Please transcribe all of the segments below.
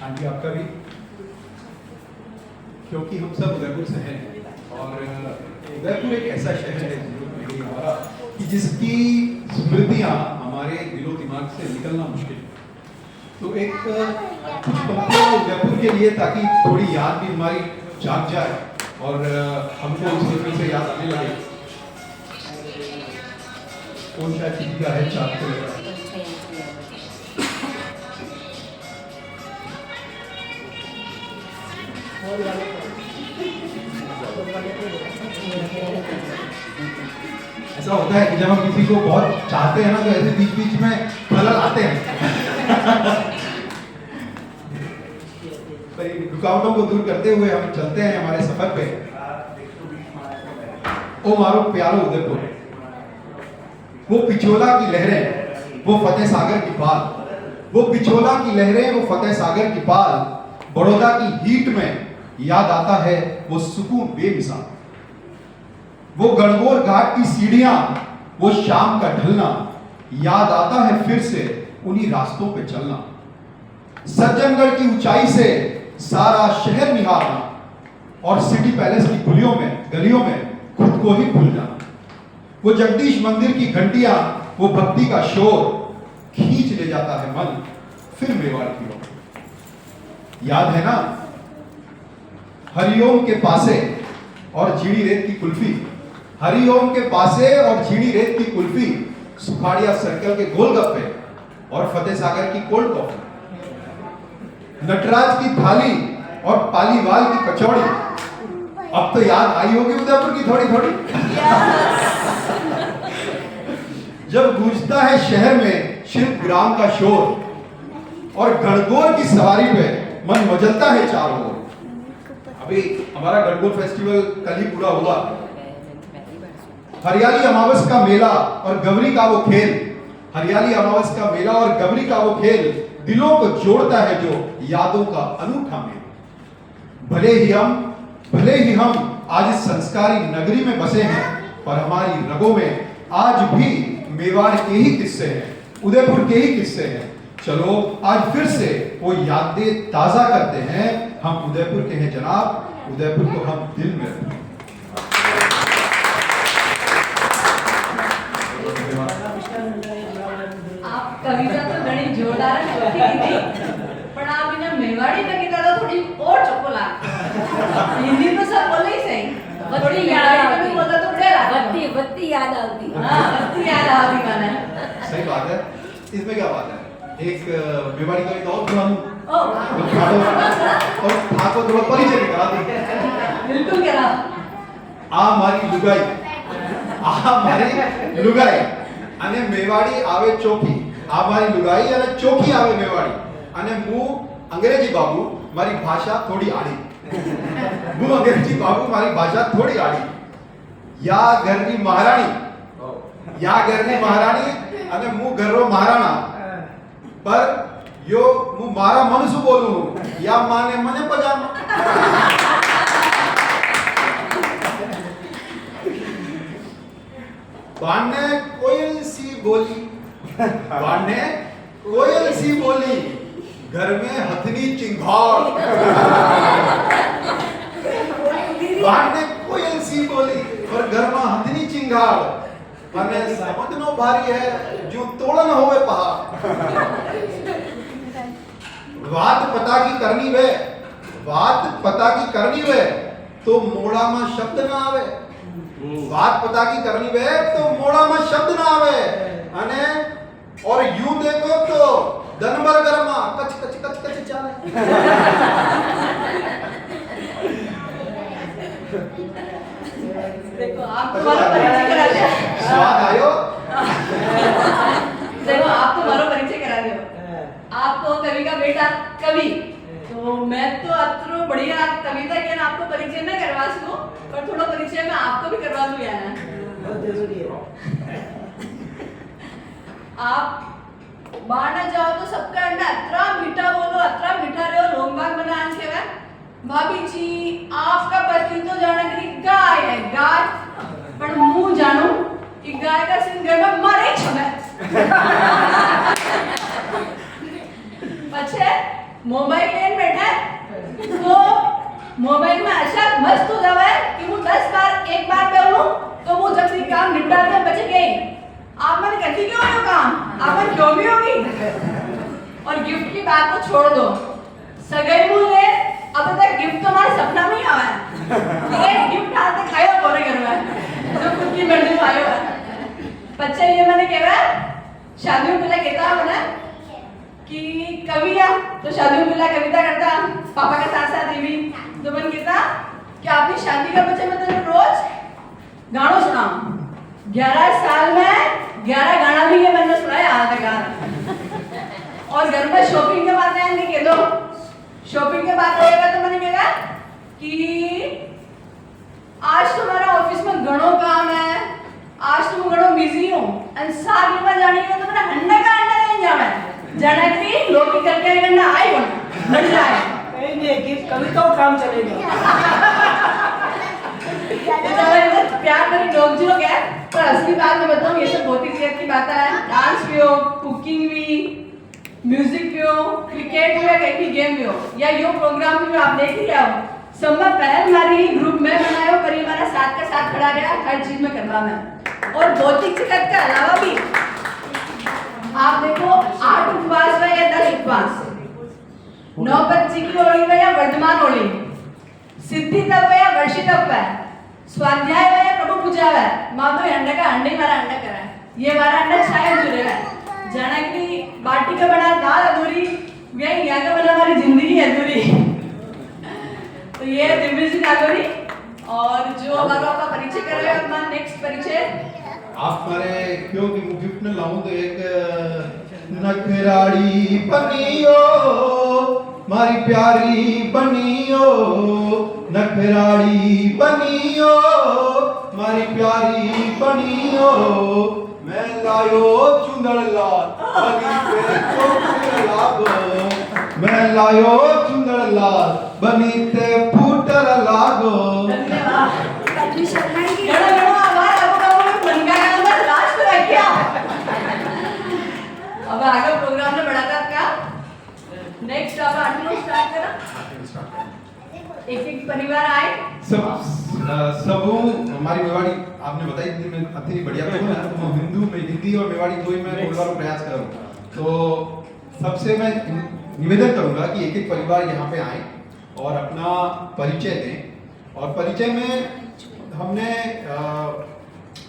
हाँ जी, आपका भी, क्योंकि हम सब उदयपुर से हैं और उदयपुर एक ऐसा शहर है हमारा कि जिसकी स्मृतियाँ हमारे दिलो दिमाग से निकलना मुश्किल है। तो एक कुछ पंक्तियाँ उदयपुर के लिए, ताकि थोड़ी याद भी हमारी जाग जाए और हमको उसमें फिर से याद आने लगे। कौन सा चीज का है चाप के लगा ऐसा होता है कि जब हम किसी को बहुत चाहते हैं ना, तो ऐसे बीच बीच में खलल आते हैं। रुकावटों को दूर करते हुए हम चलते हैं हमारे सफर पे। ओ मारो प्यारो उदयपुर, वो पिछोला की लहरें, वो फतेह सागर की पाल, वो पिछोला की लहरें, वो फतेह सागर की पाल, बड़ौदा की हीट में याद आता है वो सुकून बेमिसाल, वो गणगौर घाट की सीढ़ियां, वो शाम का ढलना, याद आता है फिर से उन्हीं रास्तों पे चलना, सज्जनगढ़ की ऊंचाई से सारा शहर निहारना और सिटी पैलेस की गलियों में खुद को ही भूल जाना, वो जगदीश मंदिर की घंटियां, वो भक्ति का शोर खींच ले जाता है मन फिर मेवाड़ की ओर। याद है ना हरिओम के पासे और झीड़ी रेत की कुल्फी, हरिओम के पासे और झीड़ी रेत की कुल्फी, सुखाड़िया सर्कल के गोलगप्पे और फतेह सागर की कोल्ड कॉफी, नटराज की थाली और पालीवाल की कचौड़ी। अब तो याद आई होगी उदयपुर की थोड़ी थोड़ी। जब गूंजता है शहर में शिल्प ग्राम का शोर और गणगौर की सवारी पे मन मचलता है चारों ओर। अभी हमारा गणगौर फेस्टिवल कल ही पूरा हुआ। हरियाली अमावस का मेला और गवरी का वो खेल, हरियाली अमावस का मेला और गवरी का वो खेल दिलों को जोड़ता है जो यादों का अनूठा मेल। भले ही हम आज इस संस्कारी नगरी में बसे हैं, पर हमारी रगों में आज भी मेवाड़ के ही किस्से हैं, उदयपुर के ही किस्से हैं। चलो आज फिर से वो यादें ताजा करते हैं। हम उदयपुर के हैं जनाब, उदयपुर को हम दिल में रखें। आप कविता तो घणी जोरदार लखी थी, पण आप इना मेवाड़ी में कीता तो थोड़ी और चप्पल आ। हिंदी तो सब बोले ही सही, थोड़ी याद में बोलता तो बढ़िया बत्ती याद आती। हां, बत्ती याद आती माने। सही बात है। इसमें क्या बात है, एक मेवाड़ी का एक और सुना दूं। और आपको थोड़ा परिचय भी करा दूं। बिल्कुल करा। मारी लुगाई અને મેવાડી આવે ચોકી, આ મારી લુગાઈ અને ચોકી આવે મેવાડી, અને હું અંગ્રેજી બાબુ, મારી ભાષા થોડી આડી, હું અંગ્રેજી બાબુ, મારી ભાષા થોડી આડી, યા ઘરની મહારાણી અને હું ઘરનો મહારાણા, પર યો હું મારા મન શું બોલું, યા માને મને પજામા। बाने कोयल सी बोली, बाने कोयल सी बोली, घर में हथनी चिंगार। बाने कोयल सी बोली और घर में हथनी चिंगार, माने समझनो भारी है जो तोड़न होवे पहाड़। बात पता की करनी वे तो मोड़ा में शब्द ना आवे, बात पता की करनी वे तो मोड़ा में शब्द ना आवे, अने और यूं देखो तो दनबर गरमा कच कच कच कच चाले। देखो आप तुम्हारा परिचय करा दिया। स्वाद आयो। देखो आप तुम्हारा परिचय करा दिया। आप तो कवि का बेटा कवि, तो मैं तो अत्रो बढ़िया कविता के ना आपको परिचय न करवा सकूं, पर थोड़ा परिचय मैं आपको भी करवा दूं यार। बहुत जरूरी है। आप बाहर ना जाओ तो सबका अंडा अत्रा मीठा बोलो, अत्रा मीठा रहो, लोंगबाग बना आन के भाभी जी आपका पति तो जाना करी गाय है, गाय, पर मुंह जानू कि गाय का सिंह घर में मरे छमे। पछे मोबाइल लेन बैठा है तो मोबाइल में ऐसा मस्त हो जावा है कि वो 10 बार एक बार बोलूं तो वो जब भी काम निपटा के बच गई। आप मैंने करती क्यों है वो काम, आप में क्यों भी होगी। और गिफ्ट की बात तो छोड़ दो, सगाई मूल्य अब तक गिफ्ट तो हमारे सपना में ही आया है। एक गिफ्ट आज तक खाया बोले घर में जो खुद की मर्जी में आया है। बच्चे ये मैंने कहा शादी में पहले कहता मैंने कि कविता तो शादी में पहले कविता करता पापा के साथ साथ ये भी तो मैंने कहता कि आपकी शादी का बच्चे मैं तेरे रोज गाना सुनाऊं। 11 साल में 11 गाना भी ये मैंने सुनाया आज तक। और घर में शॉपिंग के बात है नहीं कह दो, शॉपिंग के बात होएगा तो मैंने कहा कि आज तुम्हारा ऑफिस में घणो काम है, आज तुम घणो बिजी हो और साथ में जाने के तो मैंने हन्ना का अंडा नहीं जावे जाना कि लोग की करके करना आई हो बढ़ जाए नहीं कि कविताओं काम चलेगा। प्यार मेरी लोग जो है पर असली बात मैं बताऊं ये सब बहुत ही सेहत की बात है। डांस भी हो, कुकिंग भी, म्यूजिक भी हो, क्रिकेट भी हो, कहीं भी गेम भी हो या यो प्रोग्राम भी आप देख ही आओ सब में पहल हमारी ग्रुप में बनाया पर हमारा साथ का साथ खड़ा रहा हर चीज में करवा में। और भौतिक जगत के अलावा भी आप देखो 8 उपवास है या 10 उपवास, 9 बच्ची की होली है या वर्धमान होली, सिद्धि तप है या वर्षि तप है, स्वाध्याय है या प्रभु पूजा है, माँ तो अंडा का अंडे मारा अंडा करा है ये हमारा अंडा शायद जुड़े है जाना कि बाटी का बना दाल अधूरी यही यहाँ का बना हमारी जिंदगी अधूरी। तो ये दिव्य जी नागौरी और जो हमारा आपका परिचय कर रहे हैं अपना नेक्स्ट परिचय आप मारे क्यों कि गिफ्ट न लाऊं तो एक नखराड़ी बनियो मारी प्यारी बनियो, नखराड़ी बनियो मारी प्यारी बनियो, मैं लायो चुंदड़ लाल बनी पे चोकर लागो, मैं लायो चुंदड़ लाल बनी ते फूटर लागो। अब आगे प्रोग्राम में बढ़ाता क्या नेक्स्ट अब 8 लोग स्टार्ट करा एक परिवार आए सब हमारी मेवाड़ी आपने बताई थी मैं अति बढ़िया तो मैं हिंदी और मेवाड़ी दो ही मैं बोलने का प्रयास कर रहा हूं। तो सबसे मैं निवेदन करूंगा कि एक परिवार यहाँ पे आए और अपना परिचय दें और परिचय में हमने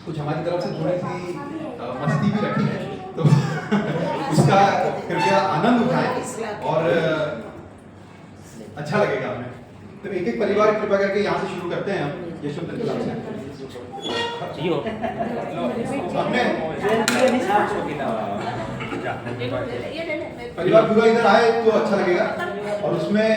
कुछ हमारी तरफ से थोड़ी सी मस्ती भी रखी है तो उसका कृपया आनंद उठाएं और अच्छा लगेगा हमें। तो एक एक परिवार कृपया करके यहाँ से शुरू करते हैं हम यशवंत क्लब से। हमने परिवार पूरा इधर आए तो अच्छा लगेगा और उसमें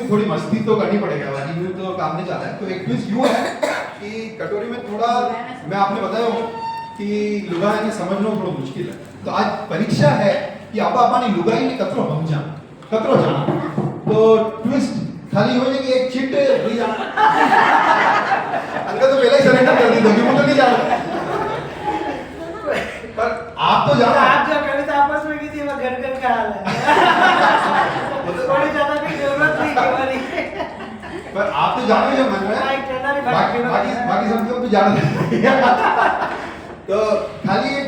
थोड़ी मस्ती तो करनी पड़ेगा वाली यूं तो काम नहीं चला है। तो एक ट्विस्ट यूं है कि कटोरी में थोड़ा मैं आपने बताया हूं कि लुगाई ने समझना थोड़ा मुश्किल है। तो आज परीक्षा है कि आप अपनी लुगाई ने कतरो समझा कतरो जाना। तो ट्विस्ट खाली हो कि एक चिट दी जाना अंकल तो पहले ही सरेंडर कर दी दोगी वो तो नहीं जाना पर आप तो जाना आप जो कविता आपस में की थी वो घर घर का हाल है थोड़ी ज्यादा की जरूरत नहीं हमारी पर आप तो जानो ही मन में बाकी सब तो जाना तो खाली एक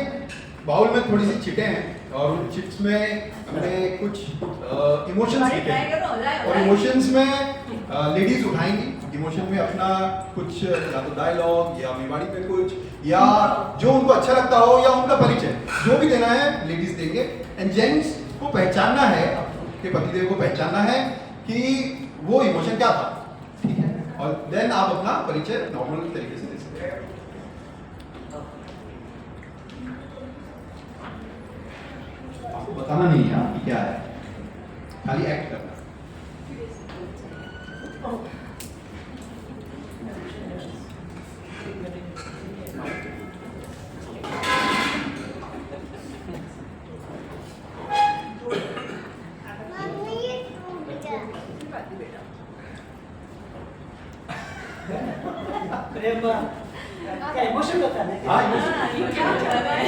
बाउल में थोड़ी सी छिटे हैं और उन चिट्स में हमने कुछ इमोशंस लिखे ट्राई हैं। करो, हो जाए, हो और जाए। इमोशंस में लेडीज उठाएंगी इमोशन में अपना कुछ या तो डायलॉग या मेवाड़ी पे कुछ या जो उनको अच्छा लगता हो या उनका परिचय जो भी देना है लेडीज देंगे। एंड जेंट्स को पहचानना है, आपके पतिदेव को पहचानना है कि वो इमोशन क्या था, ठीक है, और देन आप अपना परिचय नॉर्मल तरीके से दे सकते हैं। आपको बताना नहीं है कि क्या है, खाली एक्ट करना। प्रेम क्या इमोशन होता है हाँ, हाँ, ये क्या कर रहा है?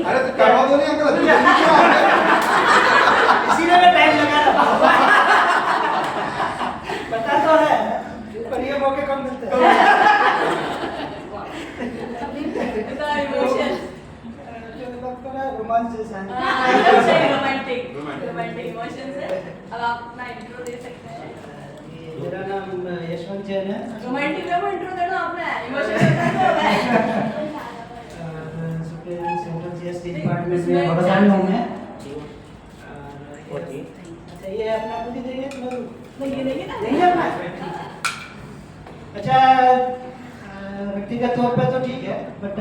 अरे तो करवा दो नहीं अंकल, क्यों आ रहे हैं? इसीलिए मैं टाइम लगा रहा हूँ। पता तो है पर ये मौके कम मिलते हैं। इतना इमोशन। जो लगता है रोमांच जैसा है। हाँ, ये सही रोमांटिक रोमांटिक इमोशंस है। अब आप अपना इंट्रो दे सकते हैं। मेरा नाम यशवंत जैन है। रोमांटिक में वो इंट्रो देना आपने, इमोशन देना सेंट्रल जीएसटी डिपार्टमेंट में बड़ौदा में हूँ मैं। अच्छा ये अपना खुद ही देंगे तो नहीं देंगे ना? देंगे अपना। अच्छा व्यक्तिगत तौर पे तो ठीक है बट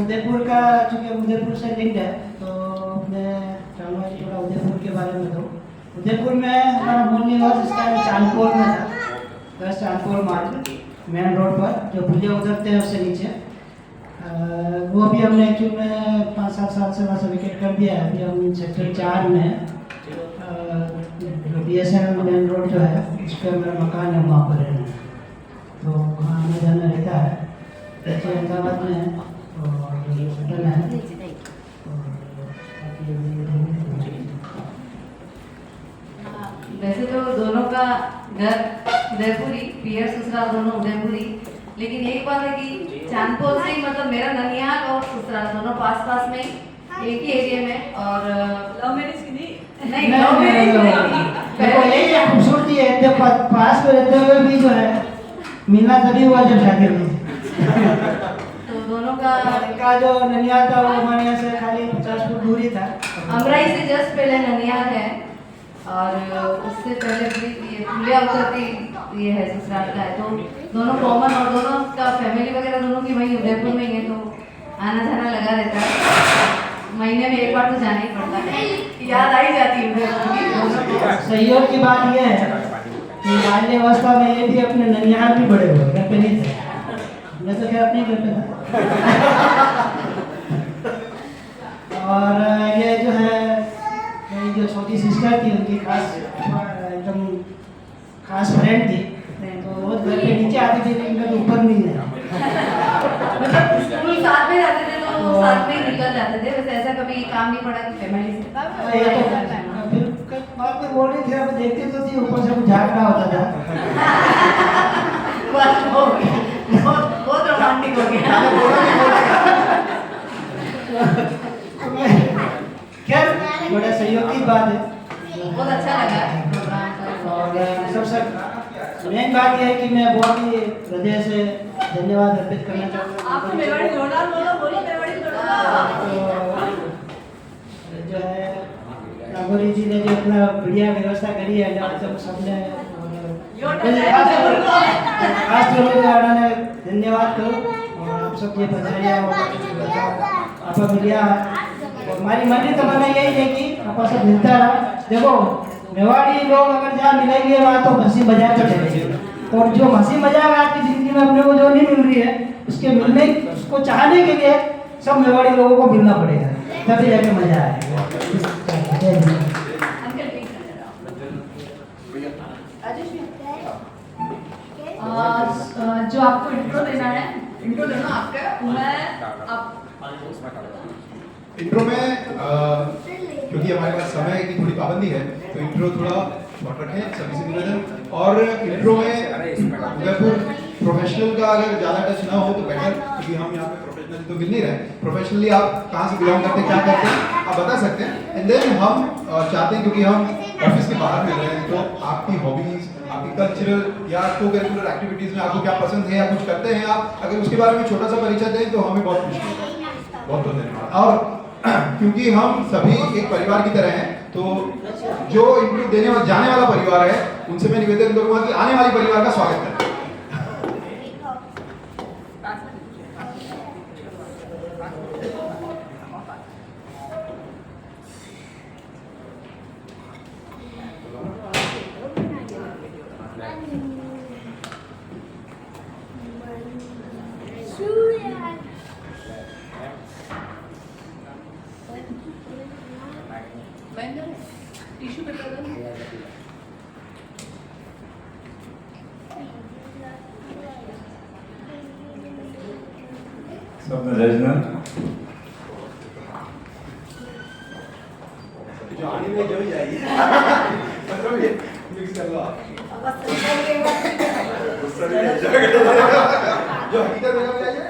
उदयपुर का चूँकि उदयपुर से लिंक है तो मैं चाहूँगा कि थोड़ा उदयपुर के बारे में दूँ। उदयपुर में हमारा मूल निवास इस टाइम चांदपुर में था, बस चांदपुर मार्ग मेन रोड पर जो पुलिया उतरते हैं उससे नीचे। वो अभी हमने एक्चुअल में 5-7 साल से वहाँ से विकेट कर दिया है। अभी हम सेक्टर 4 में हैं। BSNL मेन रोड जो है उस पर मेरा मकान है, वहाँ पर रहना है तो वहाँ आना जाना रहता है। बच्चे अहमदाबाद में है और होटल है वैसे तो दोनों का घर उदयपुरी, पियर ससुराल दोनों उदयपुरी, लेकिन एक बात है कि चांदपुर से ही मतलब मेरा ननिहाल और ससुराल दोनों पास पास में एक ही एरिया में। और लव मैरिज की नहीं? नहीं, लव मैरिज नहीं। देखो यही है खूबसूरती है, इतने पास में रहते हुए भी जो है मिलना तभी हुआ जब शादी हुई। तो दोनों का इनका जो ननिहाल था वो हमारे यहाँ से खाली 50 फुट दूरी था। अमराई से जस्ट पहले ननिहाल है और उससे पहले भी ये पुलिया उतरती ये है ससुराल का है। तो दोनों कॉमन और दोनों का फैमिली वगैरह दोनों की वही उदयपुर में ही है तो आना जाना लगा रहता है। महीने में एक बार तो जाना ही पड़ता है, याद आई जाती है उदयपुर की दोनों को। सहयोग की बात यह है कि बाल्यावस्था में ये भी अपने ननिहाल भी बड़े हुए, घर पे नहीं थे। मैं तो खैर अपने घर पे था। और ये जो है मेरी जो छोटी सिस्टर थी उनकी खास एकदम खास फ्रेंड थी तो रोज घर पे नीचे आती थी लेकिन कभी ऊपर नहीं है। मतलब स्कूल साथ में जाते थे तो साथ में ही निकल जाते थे। वैसे ऐसा कभी काम नहीं पड़ा कि फैमिली से ये तो फिर बाद में बोल रही थी अब देखती तो थी ऊपर से कुछ झाँकना होता था। बस हो गया, बहुत रोमांटिक हो गया। खैर बड़ा सहयोग की बात है। बहुत अच्छा लगा प्रोग्राम और सबसे मेन बात यह है कि मैं बहुत ही हृदय से धन्यवाद अर्पित करना चाहूँगा। आपको मेवाड़ी जोड़ा बोलो मेवाड़ी जोड़ा। जो है नागौरी जी ने जो इतना बढ़िया व्यवस्था करी है जब सबने खास तौर पर ने धन्यवाद करो और आप सब ये बधाइयाँ आप मिलिया और हमारी मंडी तो मैंने यही है कि आप सब मिलता रहा। देखो मेवाड़ी लोग अगर जहाँ मिलेंगे वहाँ तो हंसी मजाक तो चलेगी और जो हंसी मजाक आपकी जिंदगी में अपने को जो नहीं मिल रही है उसके मिलने उसको चाहने के लिए सब मेवाड़ी लोगों को मिलना पड़ेगा तभी जाके मजा आएगा। अंकल ठीक है जो आपको इंट्रो देना है, इंट्रो देना आपका। मैं आप इंट्रो में क्योंकि हमारे पास समय की थोड़ी पाबंदी है तो इंट्रो थोड़ा शॉर्ट रखें सभी से निवेदन। और इंट्रो में उदयपुर प्रोफेशनल का अगर ज़्यादा टच ना हो तो बेटर, क्योंकि हम यहाँ पे प्रोफेशनली तो मिल नहीं रहे। प्रोफेशनली आप कहाँ से बिलोंग करते हैं, क्या करते हैं, आप बता सकते हैं। एंड देन हम चाहते हैं, क्योंकि हम ऑफिस के बाहर मिल रहे हैं, तो आपकी हॉबीज, आपकी कल्चरल या को करिकुलर एक्टिविटीज़ में आपको क्या पसंद है या कुछ करते हैं आप, अगर उसके बारे में छोटा सा परिचय दें तो हमें बहुत खुशी होगी। बहुत बहुत धन्यवाद। और क्योंकि हम सभी एक परिवार की तरह हैं, तो जो इनपुट देने वाला जाने वाला परिवार है उनसे मैं निवेदन करूंगा कि आने वाले परिवार का स्वागत करें। टिश्यू पेपर दो। सबने रेजना जो आने में जो ही जाएगी मतलब ये मिक्स कर लो आप। जो हकीकत में क्या जाए।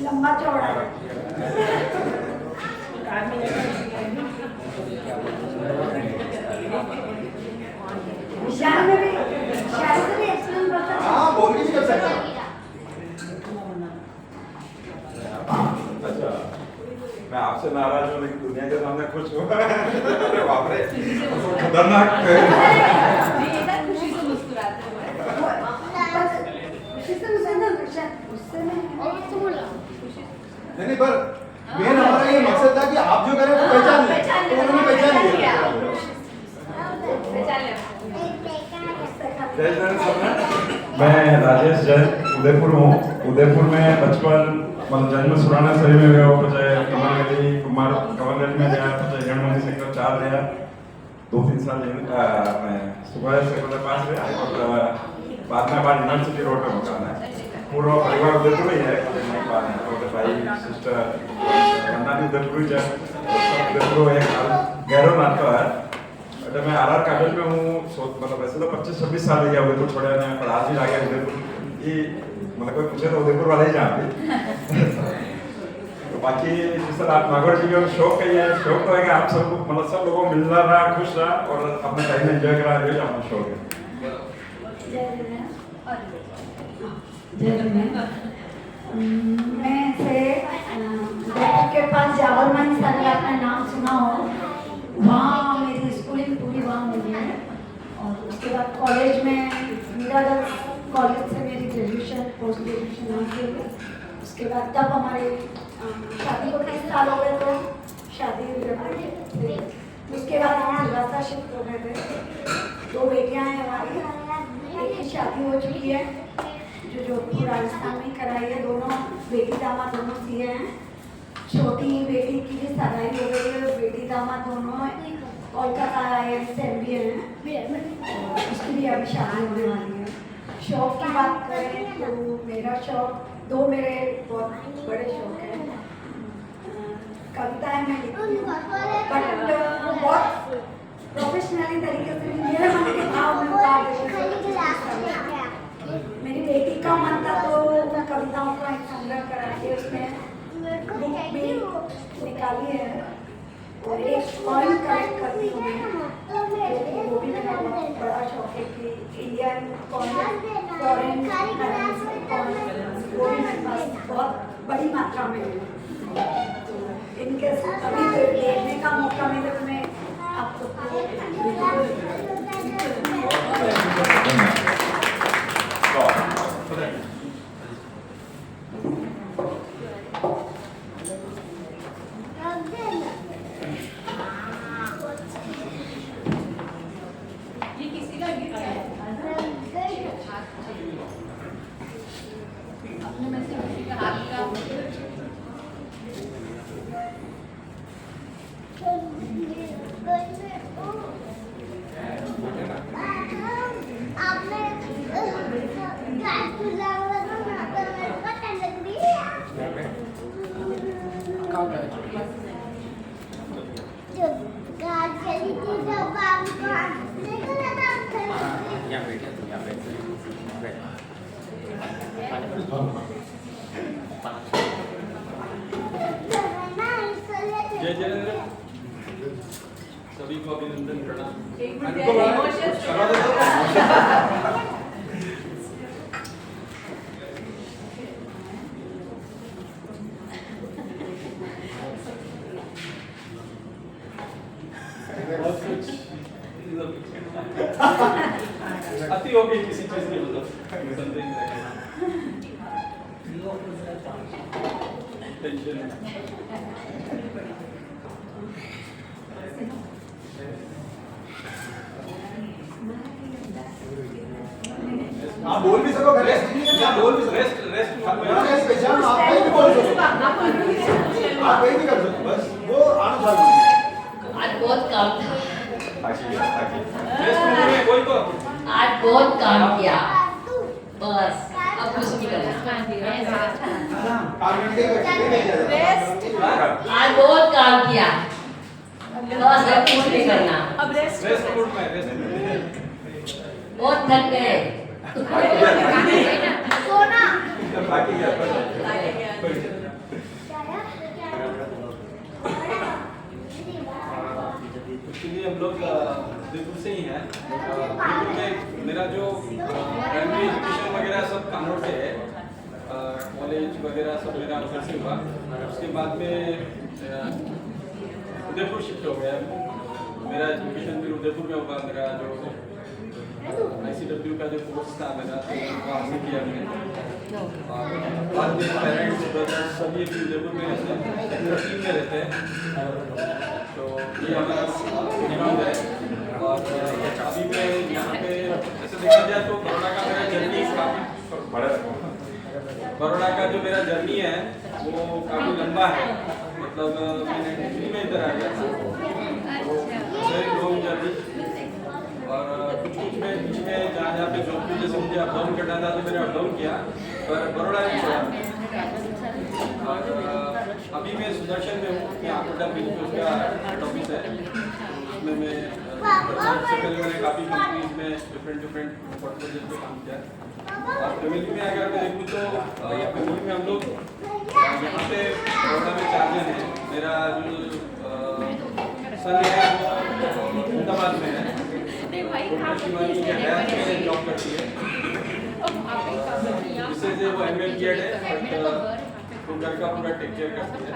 लंबा चौड़ा शायद में भी एक्सप्लेन कर सकते हाँ बोल भी कर सकता हूँ। अच्छा, मैं आपसे नाराज हूँ लेकिन दुनिया के सामने खुश हूँ। अरे बाप रे, खतरनाक। खुशी से मुस्कुराते हुए नहीं पर मेन हमारा ये मकसद था कि आप जो करें वो पहचान लें, तो उन्होंने पहचान लिया। जय जैन सबने। मैं राजेश जैन उदयपुर हूँ। उदयपुर में बचपन मतलब जन्म सुराना सही में गया, चाहे कमलगढ़ी में गया, चाहे गणमंडी सेक्टर 4 गया, 2-3 साल मैं सुबह सेक्टर के पास गया और बाद में हमारे यूनिवर्सिटी रोड पे मकान है। पूरा परिवार उदयपुर ही है, छोटे भाई सिस्टर अन्ना भी उदयपुर ही है, उदयपुर एक गैरो नाता है। बट मैं आरआर कॉलेज में हूँ, मतलब वैसे तो 25-26 साल हो गया उदयपुर छोड़े मैं, पर आज भी आ गया उदयपुर ये, मतलब कोई पूछे तो उदयपुर वाले ही जानते। तो बाकी जिस तरह आप नागौर जी का शौक है, ये शौक तो है कि आप सब मतलब सब लोगों को मिलना रहा, खुश रहा और अपने टाइम में एंजॉय करा, ये अपना शौक है। मैं से उदयपुर के पास जावरमन सर का अपना नाम सुना हो, वहाँ मेरी स्कूलिंग पूरी वहाँ हुई है। और उसके बाद कॉलेज में मीरागंज कॉलेज से मेरी ग्रेजुएशन पोस्ट ग्रेजुएशन वहाँ की हुई। उसके बाद तब हमारे शादी को 30 साल हो गए, तो शादी हुई। उसके बाद हम सिलवासा शिफ्ट हो गए थे। 2 बेटियाँ हैं हमारी, एक की शादी हो चुकी है जो जोधपुर राजस्थान में कराई है, दोनों बेटी दामाद दोनों सीए हैं। छोटी बेटी की भी सगाई हो गई है, बेटी दामाद दोनों कोलकाता IIM से MBA हैं, उसकी भी अभी शादी होने वाली है। शौक की बात करें तो मेरा शौक 2 मेरे बहुत बड़े शौक हैं। कविताएं मैं लिखती हूँ, बट बहुत प्रोफेशनली तरीके से मेरे मन के भाव में उतार देती हूँ। मेरी बेटी का मन था तो कविताओं का एक संग्रह करा के उसमें बुक भी निकाली है और एक पॉइंट कलेक्ट करती हूँ मैं, वो भी मेरा बहुत बड़ा शौक है कि इंडियन फॉरेन करेंसी कॉइन वो भी मेरे पास बहुत बड़ी मात्रा में है। इनके अभी देखने का मौका मिले तो मैं आप सबको ये किसी का गिफ्ट है। अपने में से किसी का हाथ का आप जय जयेंद्र, सभी को अभिनंदन प्रणाम। एक मिनट इमोशंस करा दो तो। अति हो गई किसी चीज की, मतलब संदेह नहीं रखेगा। टेंशन आप बोल भी सको, आप बोल भी सको। रेस्ट रेस्ट स्पेशल आप कहीं भी बोल सकते हो, आप कहीं भी कर सकते हो, बस वो आना चाहिए। आज बहुत काम था, रेस्ट में कोई तो आज बहुत काम किया, बस अब कुछ नहीं करना। आज बहुत काम किया, बस अब कुछ नहीं करना। अब रेस्ट रेस्ट मोड में रेस्ट बहुत थक गए। सोना एक्चुअली हम लोग उदयपुर से ही हैं। उदयपुर में मेरा जो प्राइमरी एजुकेशन वगैरह सब कानौर से है, कॉलेज वगैरह सब मेरा उधर से हुआ। उसके बाद में उदयपुर शिफ्ट हो गया। मेरा एजुकेशन भी उदयपुर में हुआ। मेरा जो ICW का जो कोर्स था मेरा, तो वो हासिल किया मैंने। और बाद में पेरेंट्स ब्रदर्स सभी अभी उदयपुर में रहते हैं, सेक्टर 3 में रहते हैं। तो ये हमारा बैकग्राउंड है। और अभी मैं यहाँ पे ऐसे देखा जाए तो बड़ौदा का मेरा जर्नी काफ़ी बड़ौदा का जो मेरा जर्नी है वो काफ़ी लंबा है। मतलब मैं 93 में इधर आ गया था, तो वेरी लॉन्ग जर्नी। और कुछ में बीच में जहाँ पे जॉब की जैसे मुझे अपडाउन करना था तो मैंने अपडाउन किया, पर बड़ौदा नहीं छोड़ा। और अभी मैं सुदर्शन में हूँ, यहाँ कोटा बीच में उसका हेड ऑफिस है। उसमें मैं सबसे पहले मैंने काफ़ी कंपनीज में डिफरेंट पोर्टफोलियोज पे काम किया। और फैमिली में अगर मैं देखूँ तो फैमिली में हम लोग यहाँ पे बड़ौदा में 4 जन हैं। मेरा जो सन है वो अहमदाबाद में है, शिवानी जॉब करती है। इससे से वो ML किया है, बट वो घर का पूरा टेक केयर करती है।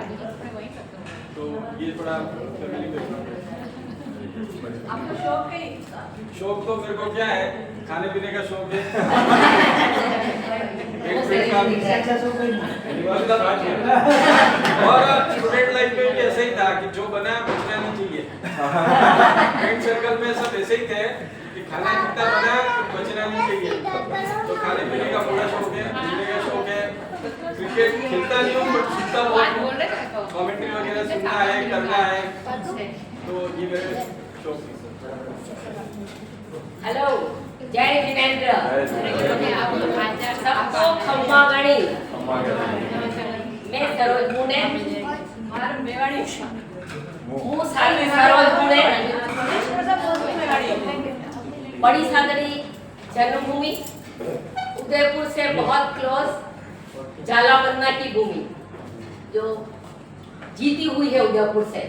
तो ये थोड़ा फैमिली बैकग्राउंड है। आपको शौक है? शौक तो मेरे को क्या है, खाने पीने का शौक है। और स्टूडेंट लाइफ में भी ऐसा ही था कि जो बना बचना नहीं चाहिए। फ्रेंड सर्कल में सब ऐसे ही थे कि खाना जितना बना बचना नहीं चाहिए। तो खाने पीने का पूरा शौक है, घूमने का शौक है। क्रिकेट खेलता नहीं हूँ बट सुनता हूँ, कमेंट्री वगैरह सुनना है, करना है। तो ये मेरे शौक है। हेलो, जय जिनेंद्र, सबको खम्मा गणी। मैं सरोज मुने, मार मेवाड़ी हूँ सारी सरोज मुने, बड़ी सादड़ी जन्मभूमि, उदयपुर से बहुत क्लोज, झालामन्ना की भूमि जो जीती हुई है उदयपुर से।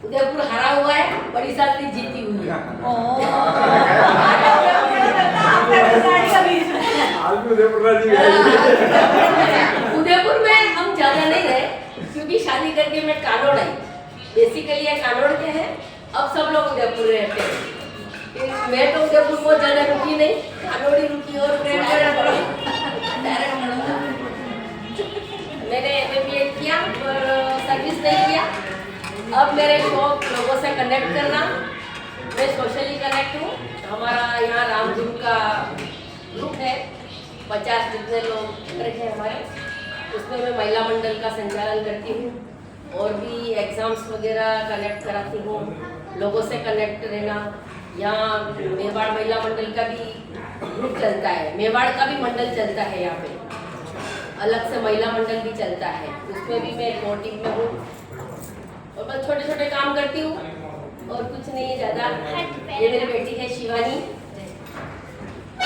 उदयपुर हरा हुआ है, बड़ी सादड़ी जीती हुई है। उदयपुर में हम ज्यादा नहीं रहे क्योंकि शादी करके मैं कानौड़ आई। बेसिकली ये कानौड़ के हैं, अब सब लोग उदयपुर रहते हैं। मैं तो उदयपुर बहुत ज्यादा रुकी नहीं, कानौड़ी रुकी और मैंने MBA किया पर सर्विस नहीं किया। अब मेरे शौक लोगों से कनेक्ट करना, मैं सोशली कनेक्ट हूँ। हमारा यहाँ रामगुरु का ग्रुप है, 50 जितने लोग हैं हमारे, उसमें मैं महिला मंडल का संचालन करती हूँ और भी एग्जाम्स वगैरह कनेक्ट कराती हूँ। लोगों से कनेक्ट रहना। यहाँ मेवाड़ महिला मंडल का भी ग्रुप चलता है, मेवाड़ का भी मंडल चलता है, यहाँ पे अलग से महिला मंडल भी चलता है, उसमें भी मैं कोर टीम में हूँ। और बस छोटे छोटे काम करती हूँ और कुछ नहीं है ज़्यादा। ये मेरी बेटी है शिवानी,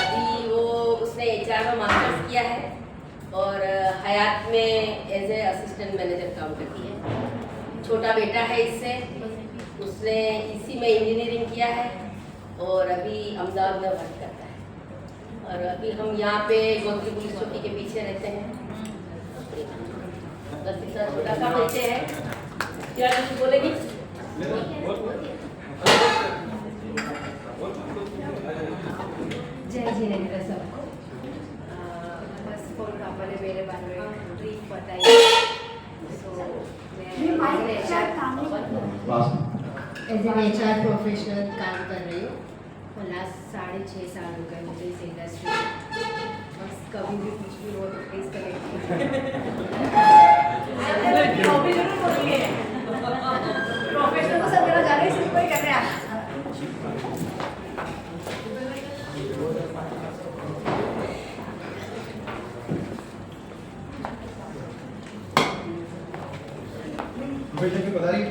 अभी वो उसने HR में मास्टर्स किया है और हयात में एज ए असिस्टेंट मैनेजर काम करती है। छोटा बेटा है इससे, उसने इसी में इंजीनियरिंग किया है और अभी अहमदाबाद में वर्क करता है। और अभी हम यहाँ पे गोत्री पुलिस चौकी के पीछे रहते हैं। बस इतना छोटा सा परिचय है। क्या कुछ बोलेगी? जय जिनेंद्र सबको। बस फोन आपने मेरे बारे में ब्रीफ बताई। एज एन HR प्रोफेशनल काम कर रही हूँ और लास्ट 6.5 साल हो गए मुझे इस इंडस्ट्री में। बस कभी भी कुछ भी हो तो प्लीज प्रोफेशनल को सब मेरा जाने से कोई कर रहा है। प्रोफेशन की बता रही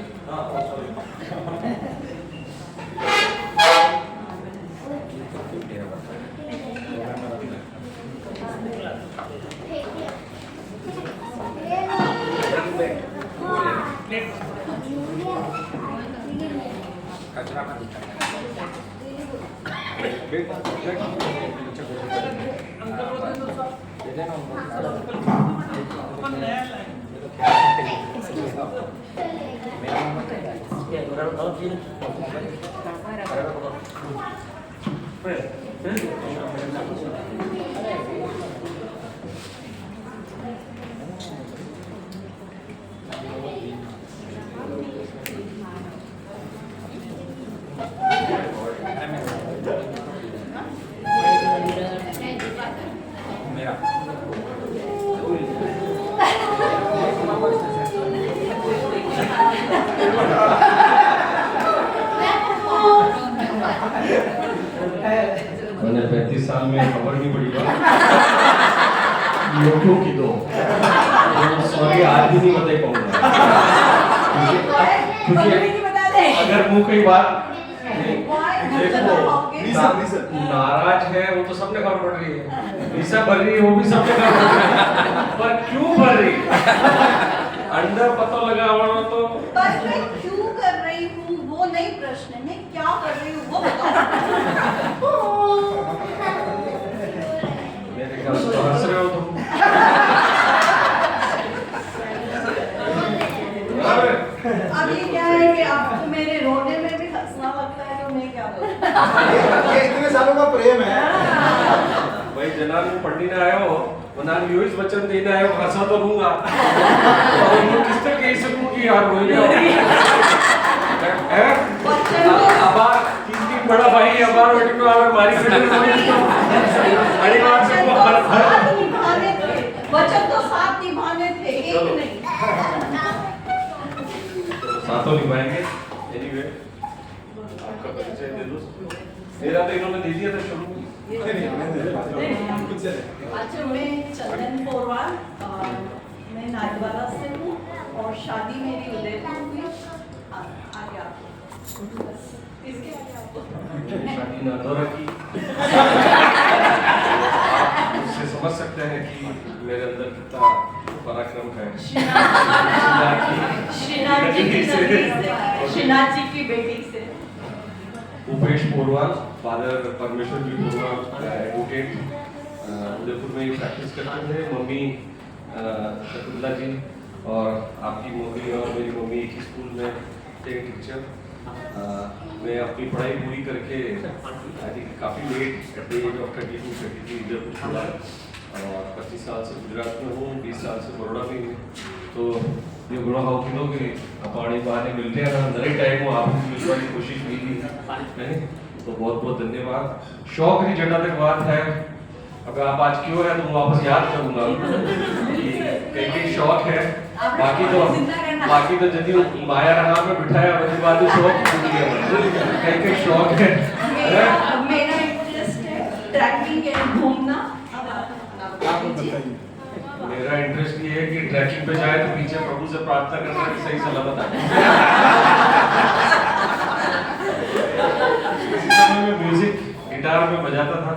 मैंने 35 साल में खबर नहीं पड़ी लोगों की तो सॉरी आज भी नहीं बता पाऊंगा क्योंकि अगर मुंह कई बात देखो नाराज है वो तो सबने खबर पड़ रही है, रीसा भर रही है वो भी सबने खबर पड़ रही है, पर क्यों भर रही अंदर पता लगा हुआ तो बस मैं क्यों कर रही हूँ वो नहीं प्रश्न है, मैं क्या कर रही हूँ वो बताओ। मेरे ख्याल से तो हंस रहे हो तुम। अभी क्या है कि आपको मेरे रोने में भी हंसना लगता है तो मैं क्या बोलूं। ये इतने सालों का प्रेम है। भाई जनाब में पढ़ने ना आयो वनान यूएस बच्चन देने आयो हंसा तो लूंगा और वो किस तरह कह सकूं कि यार रोई है अबार तीन बड़ा भाई अबार बेटी को आवे मारी अरे बात से वचन तो साथ निभाने थे एक नहीं। साथों निभाएंगे। एनीवे आपका परिचय दे दो। मेरा तो इन्होंने दे दिया था शुरू में। अच्छा मैं चंदन पोरवाल मैं नागवाला से हूँ और शादी मेरी उदयपुर हुई। आगे आपको इसके आगे आपको शादी नादौरा की आप उससे समझ सकते हैं कि मेरे अंदर कितना पराक्रम है। श्रीनाथ जी की बेटी से उपेश पोरवाल, फादर परमेश्वर जी पोरवाल एडवोकेट, उदयपुर में प्रैक्टिस करते थे। मम्मी शकुंतला जी और आपकी मम्मी और मेरी मम्मी एक ही स्कूल में थे टीचर। मैं अपनी पढ़ाई पूरी करके आई थिंक काफ़ी late at the age of 32-33 Udaipur छोड़ा और 25 साल से गुजरात में हूँ, 20 साल से बड़ौदा में हूँ। तो ये बड़ा हाउ किलो कि पानी बहाने मिलते हैं ना नरे टाइम को आपकी मिलने की कोशिश की थी तो बहुत बहुत धन्यवाद। शौक की जगह तक बात है, अगर आप आज क्यों है तो मैं वापस याद करूंगा कि कई शौक है, बाकी तो यदि माया रहा में बिठाया उसके बाद शौक छूट गया। कई शौक है। मेरा इंटरेस्ट है ट्रैकिंग है, घूमना। मेरा इंटरेस्ट ये है कि ट्रैकिंग पे जाए तो पीछे प्रभु से प्रार्थना करना कि सही सलामत आए। मैं म्यूजिक गिटार में बजाता था।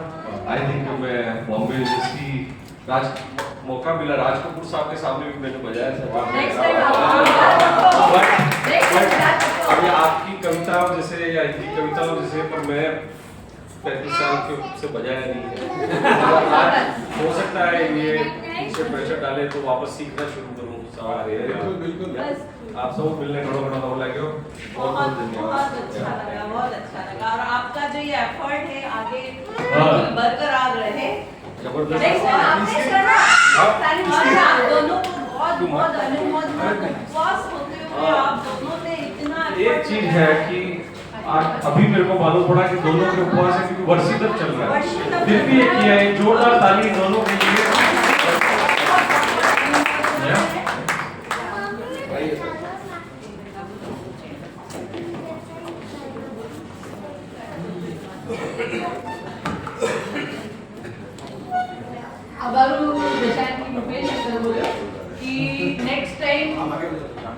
आई थिंक मैं बॉम्बे यूनिवर्सिटी मौका मिला राज कपूर साहब के सामने भी मैंने बजाया था। नेक्स्ट टाइम आपको नेक्स्ट टाइम अभी आपकी कविताओं जैसे या हिंदी कविताओं जैसे पर मैं 35 साल के से बजाया नहीं है। हो सकता है ये मुझे प्रेशर डाले तो वापस सीखना शुरू करूँ। बिल्कुल। आप सब मिलने घड़ो लगे हो। बहुत अच्छा लगा और आपका जो ये एफर्ट है आगे हाँ। बरकरार रहे। जबरदस्त। नेक्स्ट आपने करना आप दोनों को बहुत अनुमोदन उपवास होते हुए आप दोनों ने इतना एक चीज है कि आज अभी मेरे को मालूम पड़ा कि दोनों के उपवास है क्योंकि वर्षी तक चल रहा है। फिर भी ये किया है, जोरदार ताली दोनों के लिए। ಅವರು ದೇಶಾಂತಿ रुपेश बोलो कि नेक्स्ट टाइम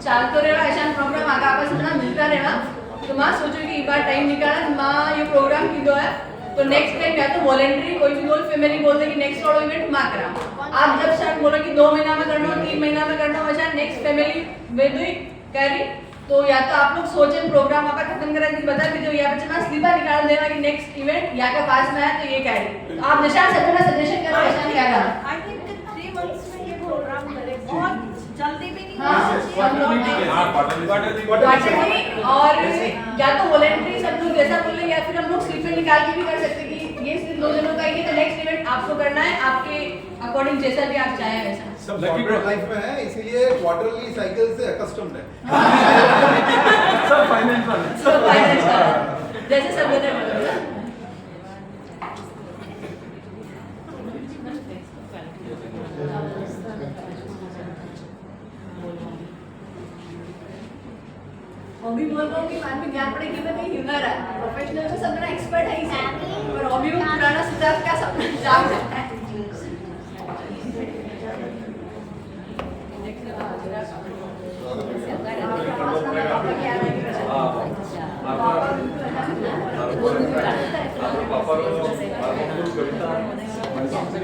चालतो रहेगा ऐसा प्रोग्राम आगे आपस में मिलता रहेगा तो माँ सोचो कि एक बार टाइम निकाला तो माँ ये प्रोग्राम कीधो है तो नेक्स्ट टाइम या तो वॉलंटरी कोई भी बोल फैमिली बोलते कि नेक्स्ट वाला इवेंट माँ करा आप जब स्टार्ट बोलो कि 2 महीना में करना हो 3 महीना में करना हो वैसा नेक्स्ट फैमिली में दुई करी तो या तो आप लोग सोचे प्रोग्राम आपका खत्म करा दी बता दीजिए या बच्चे मां स्लीपर निकाल देना कि नेक्स्ट इवेंट या के पास में है तो ये कह रही आप निशान से अपना सजेशन करो निशान क्या करा आई थिंक 3 मंथ्स में ये प्रोग्राम करे बहुत जल्दी भी नहीं हाँ, होना चाहिए। पार्टनरी और या तो वॉलंटरी सब लोग जैसा बोल रहे या फिर हम लोग स्लीपर निकाल के भी कर सकते हैं कि ये सिर्फ 2 जनों का ही है तो नेक्स्ट इवेंट आपको करना है आपके अकॉर्डिंग जैसा भी आप चाहें वैसा सब कॉर्पोरेट लाइफ में है इसीलिए क्वार्टरली साइकिल से अकस्टम्ड है। सब फाइनेंस वाले। सब फाइनेंस जैसे सब लोग बोला हॉबी बोल रहा हूँ कि मान में ज्ञान पड़ेगी तो नहीं ह्यूनर है प्रोफेशनल में सब एक्सपर्ट है इसे पर हॉबी में पुराना सिद्धार्थ का सब जान सकता है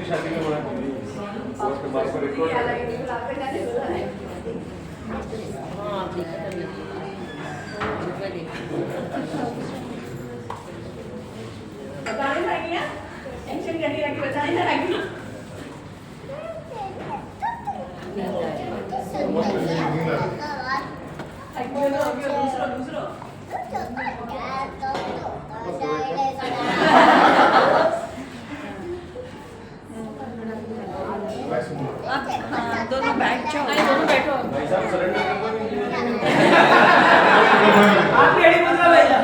शादी में बना उसके बाद पर रिकॉर्ड बताने लगी है टेंशन करने लगी बताने लगी दूसरा दोनों बैठ जाओ। दोनों बैठो। भाई साहब सरेंडर कर दो। आप रेडी मुद्रा भैया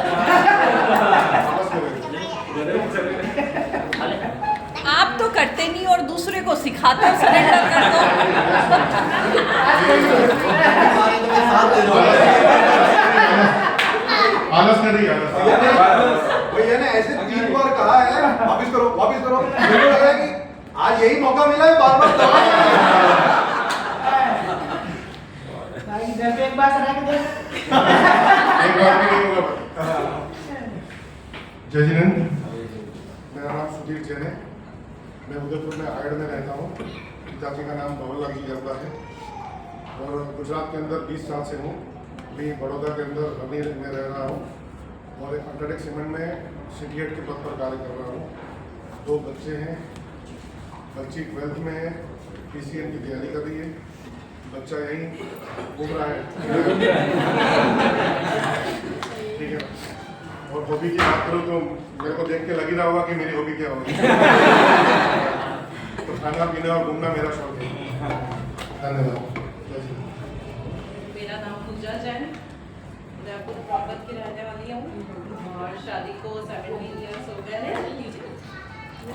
आप तो करते नहीं और दूसरे को सिखाते हो सरेंडर कर दो। आलस कर रही है वही है ना ऐसे 3 बार कहा है वापिस करो मुझे लग रहा है कि आज यही मौका मिला है बार-बार भाई घर पे एक बार करा के दे एक बार भी नहीं होगा। जय जिनेंद्र, मेरा नाम सुधीर जैन है। मैं उदयपुर में आयड में रहता हूँ। पिताजी का नाम भवनलाल जी करता है और गुजरात के अंदर 20 साल से हूँ। अभी बड़ौदा के अंदर अमीर में रह रहा हूँ और अल्ट्राटेक सीमेंट में सीटीएट के पद पर कार्य कर रहा हूँ। 2 बच्चे हैं। बच्ची 12th में है, पीसीएन की तैयारी कर रही है। बच्चा यहीं घूम रहा है। ठीक है। और हॉबी की बात करूँ तो मेरे को देख के लग ही रहा होगा कि मेरी हॉबी क्या होगी। तो खाना पीना और घूमना मेरा शौक है। धन्यवाद। मेरा नाम पूजा जैन, उदयपुर प्रॉपर की रहने वाली हूँ और शादी को 17 इयर्स हो गए हैं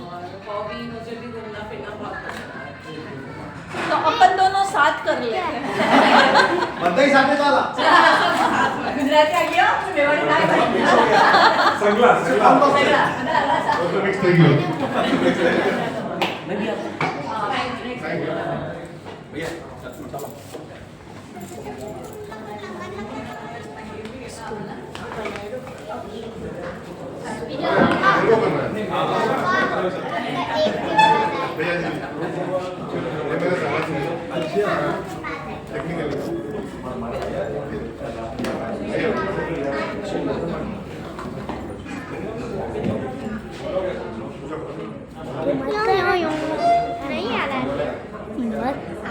और हॉबी मुझे भी घूमना फिरना बहुत पसंद है तो अपन दोनों साथ कर लेते हैं। बंदा ही सामने चला गुजराती आ गया तो मेवाड़ी ना सनग्लास वो तो मिक्स थी भैया चलो भैया जी ये मेरे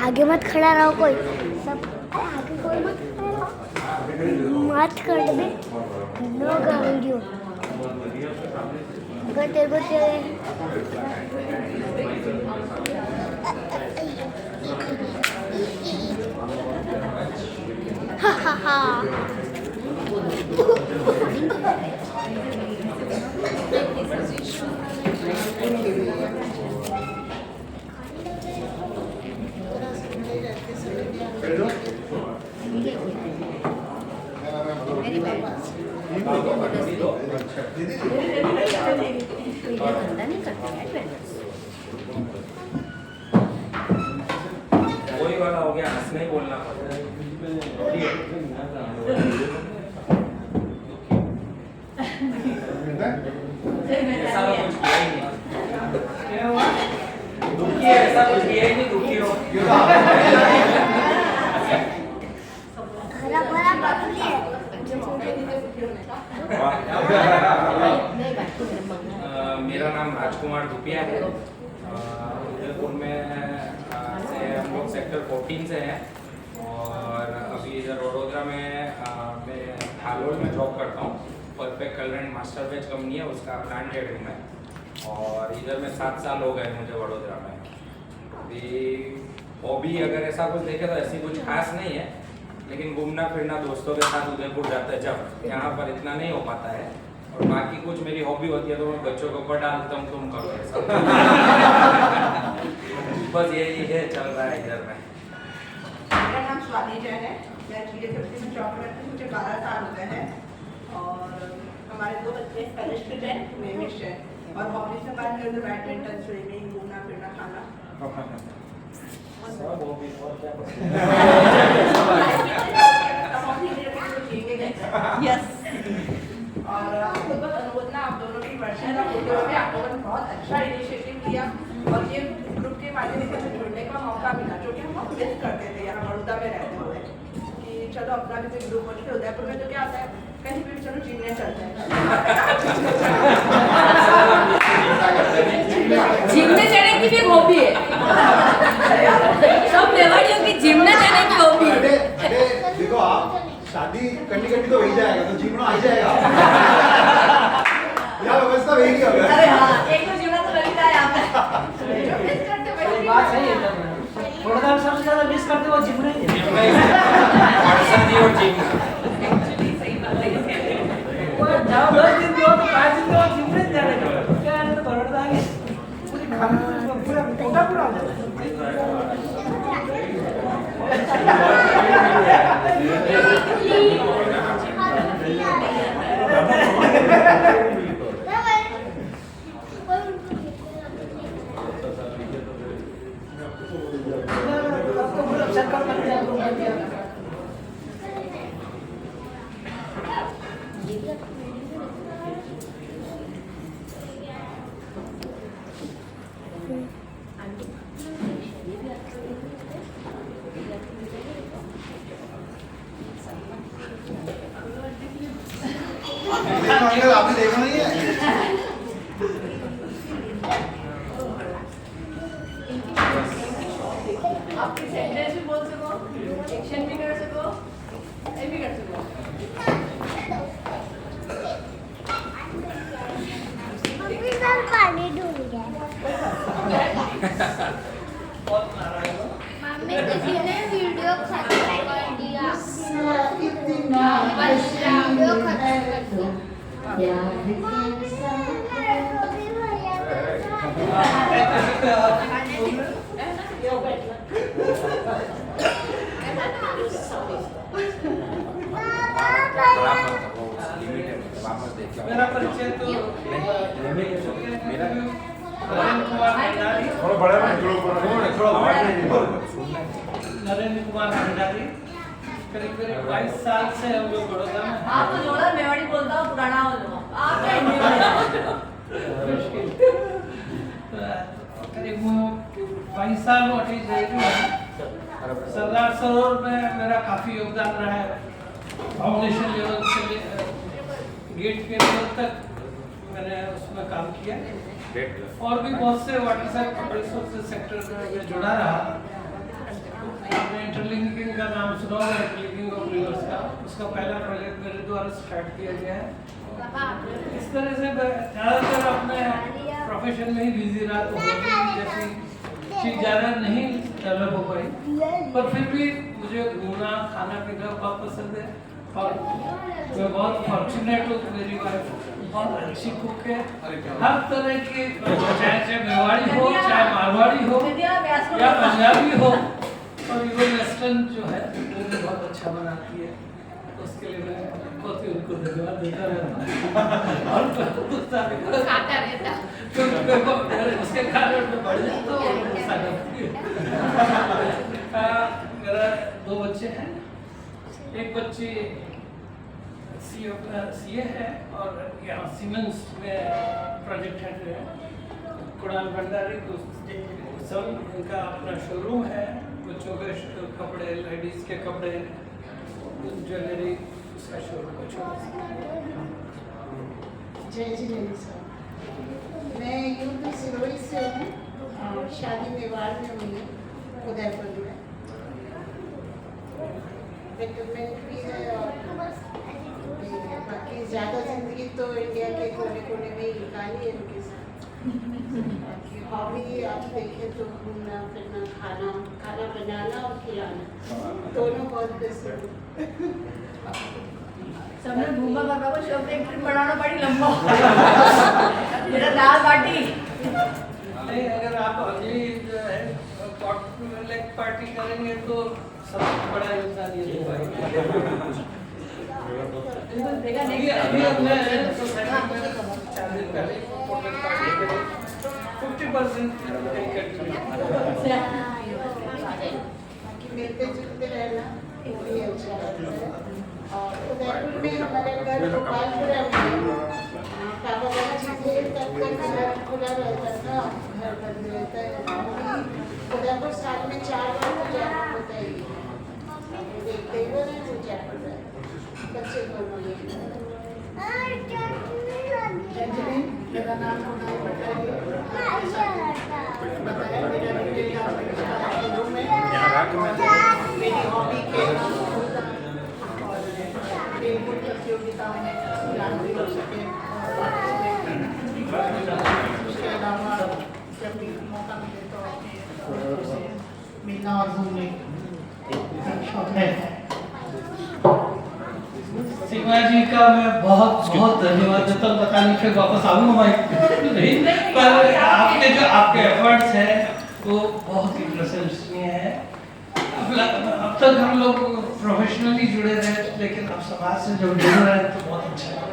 आगे मत खड़ा रहो कोई सब आगे कोई मत खड़ा रहो मत कर दे नो का वीडियो अगर तेरे को हा हा हा वही वाला हो गया, हंसने ही बोलना पड़ता है। ऐसा कुछ किया ही नहीं, दुखी है, ऐसा कुछ किया ही नहीं, दुखी हो। हरा भरा बबली है मेरा नाम राजकुमार दुपिया है। उदयपुर में से हम लोग सेक्टर 14 से हैं और अभी इधर वडोदरा में मैं हालोल में जॉब करता हूँ। परफेक्ट कलर एंड मास्टर वेज कंपनी है, उसका प्लांट हेड हूँ मैं। और इधर में 7 साल हो गए मुझे वडोदरा में। अभी हॉबी अगर ऐसा कुछ देखे तो ऐसी कुछ खास नहीं है, लेकिन घूमना फिरना दोस्तों के साथ उदयपुर जाते जब यहाँ पर इतना नहीं हो पाता है। और बाकी कुछ मेरी हॉबी होती है तो मैं बच्चों को ऊपर डालता हूँ, तुम करो ऐसा। बस यही है, चल रहा है इधर में। मेरा नाम स्वाति जैन है, मैं GA50 में जॉब करती हूँ, मुझे 12 साल हो गए हैं। और हमारे 2 बच्चे कनिष्ठ हैं, मेमिश है। और हॉबीज में बात करें तो बैडमिंटन, स्विमिंग, घूमना फिरना, खाना। सब हॉबी और क्या यस। और आपको बस अनुरोध ना, आप दोनों की वर्षा का फोटो में आप लोगों ने बहुत अच्छा इनिशिएटिव लिया और ये ग्रुप के माध्यम से हमें जुड़ने का मौका मिला, जो कि हम बहुत मिस करते थे यहाँ बड़ौदा में रहते हुए कि चलो अपना भी कोई ग्रुप होते। उदयपुर में तो क्या होता है, कहीं भी चलो जिमने चलते हैं। जिमने जाने की भी हॉबी है, सब मेवाड़ियों की जिमने जाने की हॉबी है। अरे देखो, आप शादी करनी तो वही जाएगा, तो जीवना आ जाएगा। या व्यवस्था वही होगा। अरे हाँ, एक तो जीवना तो लगी था यहाँ पे। जो मिस करते वही बात सही है। वडोदरा में सबसे ज्यादा मिस करते वो जिम नहीं है। और जिम वो जाओ 10 दिन दो तो 5 दिन तो जिम नहीं जाने का। क्या है तो वडोदरा में पूरी खाना पूरा हो जाता है। आपने देखा नहीं है? आप सेंटेंस भी बोल सको, एक्शन भी कर सको, ये भी कर सको। पानी डूब गया। मम्मी किसी ने वीडियो खत्म कर दिया। वीडियो खत्म कर दिया। मेरा परिचय तो थोड़ा बड़ा नरेंद्र कुमार भंडारी। करीब 22 साल से हम लोग बड़ौदा में। आप तो जोड़ा मेवाड़ी बोलता हो, पुराना हो लो। आप क्या हिंदी बोलते करीब 22 साल हो अटैच रहेगी। सरदार सरोवर में मेरा काफी योगदान रहा है। फाउंडेशन लेवल से गेट के लेवल तक मैंने उसमें काम किया और भी बहुत से वाटर रिसोर्सेज सेक्टर में जुड़ा रहा। सुना होगा क्लिकिंग ऑफ रिवर्स का, उसका पहला प्रोजेक्ट मेरे द्वारा स्टार्ट किया गया है। इस तरह से मैं ज़्यादातर अपने प्रोफेशन में ही बिजी रहा, तो हॉबी जैसी चीज़ ज़्यादा नहीं डेवलप हो पाई, पर फिर भी मुझे घूमना खाना पीना बहुत पसंद है। और मैं बहुत फॉर्चुनेट हूँ कि मेरी वाइफ बहुत अच्छी कुक है। हर तरह की, चाहे मेवाड़ी हो, चाहे मारवाड़ी हो या पंजाबी हो, और इवन वेस्टर्न जो है वो भी बहुत अच्छा बनाती है। उसके लिए मैं बहुत ही उनको धन्यवाद देता रहता और खाता रहता क्योंकि उसके कारण में बढ़ जाता हूँ। मेरा 2 बच्चे हैं, एक बच्ची सीए है और यहाँ सीमेंस में प्रोजेक्ट हेड है, कुणाल भंडारी। सब इनका अपना शोरूम है, बच्चों के कपड़े, लेडीज के कपड़े, ज्वेलरी, उसका शोरूम है छोटा। जय जिनेन्द्र सर, मैं यूपी सिरोही से हूँ और शादी मेवाड़ में हुई है, उदयपुर में। रिक्रूटमेंट भी है और बाकी ज़्यादा ज़िंदगी तो इंडिया के कोने कोने में ही निकाली है उनके साथ। बाकी हॉबी आप देखें तो घूमना फिरना, खाना बनाना और खिलाना, दोनों बहुत पसंद है। सबने घूमा बाबा को शो एक ट्रिप बनाना बड़ी लंबा मेरा दाल बाटी। नहीं, अगर आप अगली जो है लेग पार्टी करेंगे तो सबसे बड़ा योगदान ये होगा। अभी अपने सोसाइटी में 4 दिन पहले पोर्ट्रेट पार्टी करी, 50% मिलते जुलते रहना भी अच्छा लगता है। और उदयपुर में हमारे घर गोपालपुरम में पापा बड़ा चीज़ें तब तक घर खुला रहता था, घर बंद रहता है। उदयपुर साल में 4 बार तो जाना होता ही है, देखते हुए नहीं तो जाना होता है बच्चे दोनों ये। मेरा नाम कुणाल भंडारी बताया, मेरा मेरी हॉबी खेलना और खेलकूद प्रतियोगिताओं में ज्ञान भी हो सके। उसके अलावा जब भी मौका मिले तो अपने से मिलना और घूमने का शौक है। सीमा जी का मैं बहुत बहुत धन्यवाद देता हूँ। पता नहीं फिर वापस आऊँगा मैं नहीं, पर आपके एफर्ट्स हैं वो बहुत ही प्रशंसनीय है। अब तक हम लोग प्रोफेशनली जुड़े रहे, लेकिन अब समाज से जब जुड़ रहे हैं तो बहुत अच्छा है।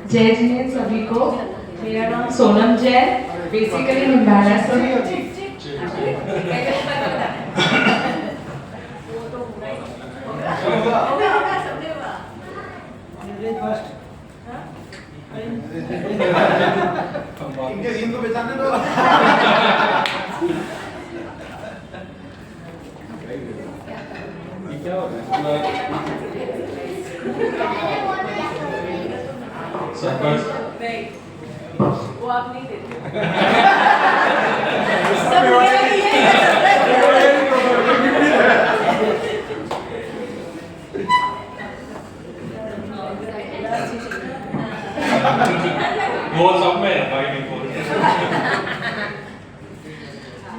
जय जिनेन्द्र सभी को। मेरा नाम सोनम जैन, बेसिकली हिमालय से। इनको पहचानने दो। क्या हो रहा है? वो आप नहीं देते। वो सब में भाई नहीं बोल।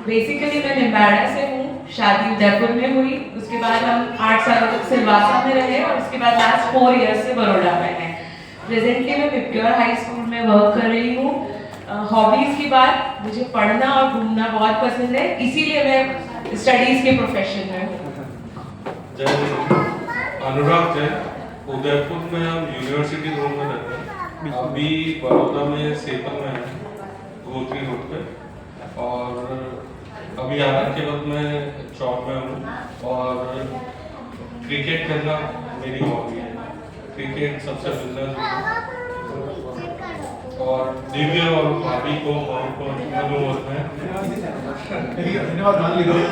बेसिकली मैं निम्बाड़ा से हूँ शादी उदयपुर में हुई, उसके बाद हम 8 सालों तक सिलवासा में रहे और उसके बाद लास्ट 4 इयर्स से बड़ौदा में हैं। प्रेजेंटली मैं पिप्योर हाई स्कूल में वर्क कर रही हूँ। हॉबीज़ की बात, मुझे पढ़ना और घूमना बहुत पसंद है, इसीलिए मैं स्टडीज़ के प्रोफेशन में हूँ। जय अनुराग जैन, उदयपुर में हम यूनिवर्सिटी रोड में रहते हैं, अभी बड़ौदा में सेपल में है, गोत्री रोड पे। और अभी आने के बाद मैं जॉब में हूँ और क्रिकेट खेलना मेरी हॉबी है। क्रिकेट सबसे पसंद और दिव्य और भाभी को बहुत बहुत धन्यवाद है। धन्यवाद मान लीजिए।